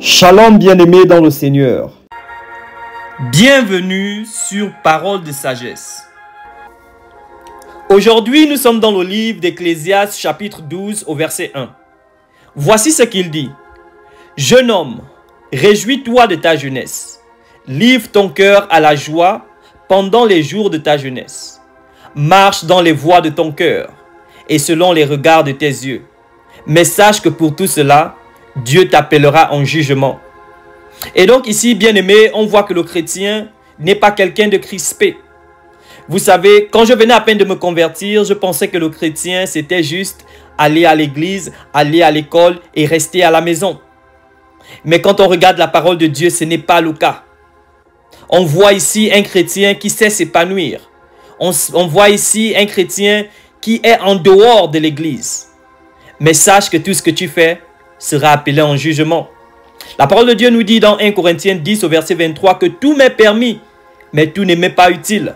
Shalom bien-aimés dans le Seigneur. Bienvenue sur Parole de sagesse. Aujourd'hui, nous sommes dans le livre d'Ecclésiaste chapitre 12 au verset 1. Voici ce qu'il dit. Jeune homme, réjouis-toi de ta jeunesse. Livre ton cœur à la joie pendant les jours de ta jeunesse. Marche dans les voies de ton cœur et selon les regards de tes yeux. Mais sache que pour tout cela, Dieu t'appellera en jugement. Et donc ici, bien-aimé, on voit que le chrétien n'est pas quelqu'un de crispé. Vous savez, quand je venais à peine de me convertir, je pensais que le chrétien, c'était juste aller à l'église, aller à l'école et rester à la maison. Mais quand on regarde la parole de Dieu, ce n'est pas le cas. On voit ici un chrétien qui sait s'épanouir. On voit ici un chrétien qui est en dehors de l'église. Mais sache que tout ce que tu fais sera appelé en jugement. La parole de Dieu nous dit dans 1 Corinthiens 10 au verset 23 que tout m'est permis, mais tout ne m'est pas utile.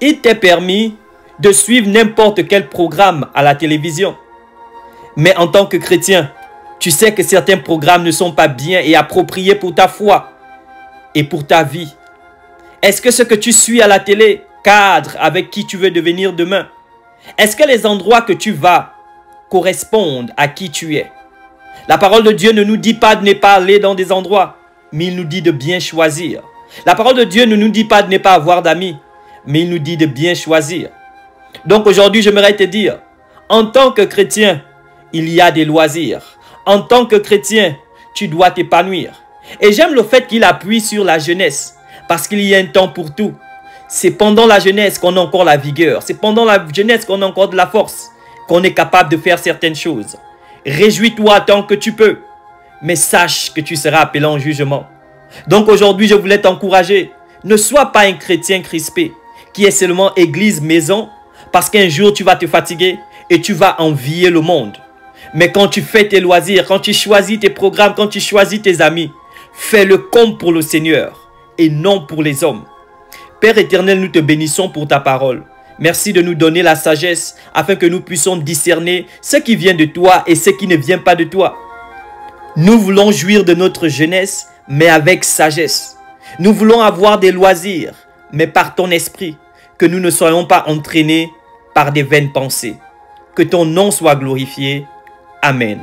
Il t'est permis de suivre n'importe quel programme à la télévision. Mais en tant que chrétien, tu sais que certains programmes ne sont pas bien et appropriés pour ta foi et pour ta vie. Est-ce que ce que tu suis à la télé cadre avec qui tu veux devenir demain? Est-ce que les endroits que tu vas correspondent à qui tu es? La parole de Dieu ne nous dit pas de ne pas aller dans des endroits, mais il nous dit de bien choisir. La parole de Dieu ne nous dit pas de ne pas avoir d'amis, mais il nous dit de bien choisir. Donc aujourd'hui, j'aimerais te dire, en tant que chrétien, il y a des loisirs. En tant que chrétien, tu dois t'épanouir. Et j'aime le fait qu'il appuie sur la jeunesse, parce qu'il y a un temps pour tout. C'est pendant la jeunesse qu'on a encore la vigueur. C'est pendant la jeunesse qu'on a encore de la force, qu'on est capable de faire certaines choses. Réjouis-toi tant que tu peux, mais sache que tu seras appelé en jugement. Donc aujourd'hui, je voulais t'encourager. Ne sois pas un chrétien crispé, qui est seulement église, maison, parce qu'un jour tu vas te fatiguer et tu vas envier le monde. Mais quand tu fais tes loisirs, quand tu choisis tes programmes, quand tu choisis tes amis, fais-le comme pour le Seigneur et non pour les hommes. Père éternel, nous te bénissons pour ta parole. Merci de nous donner la sagesse afin que nous puissions discerner ce qui vient de toi et ce qui ne vient pas de toi. Nous voulons jouir de notre jeunesse, mais avec sagesse. Nous voulons avoir des loisirs, mais par ton esprit, que nous ne soyons pas entraînés par des vaines pensées. Que ton nom soit glorifié. Amen.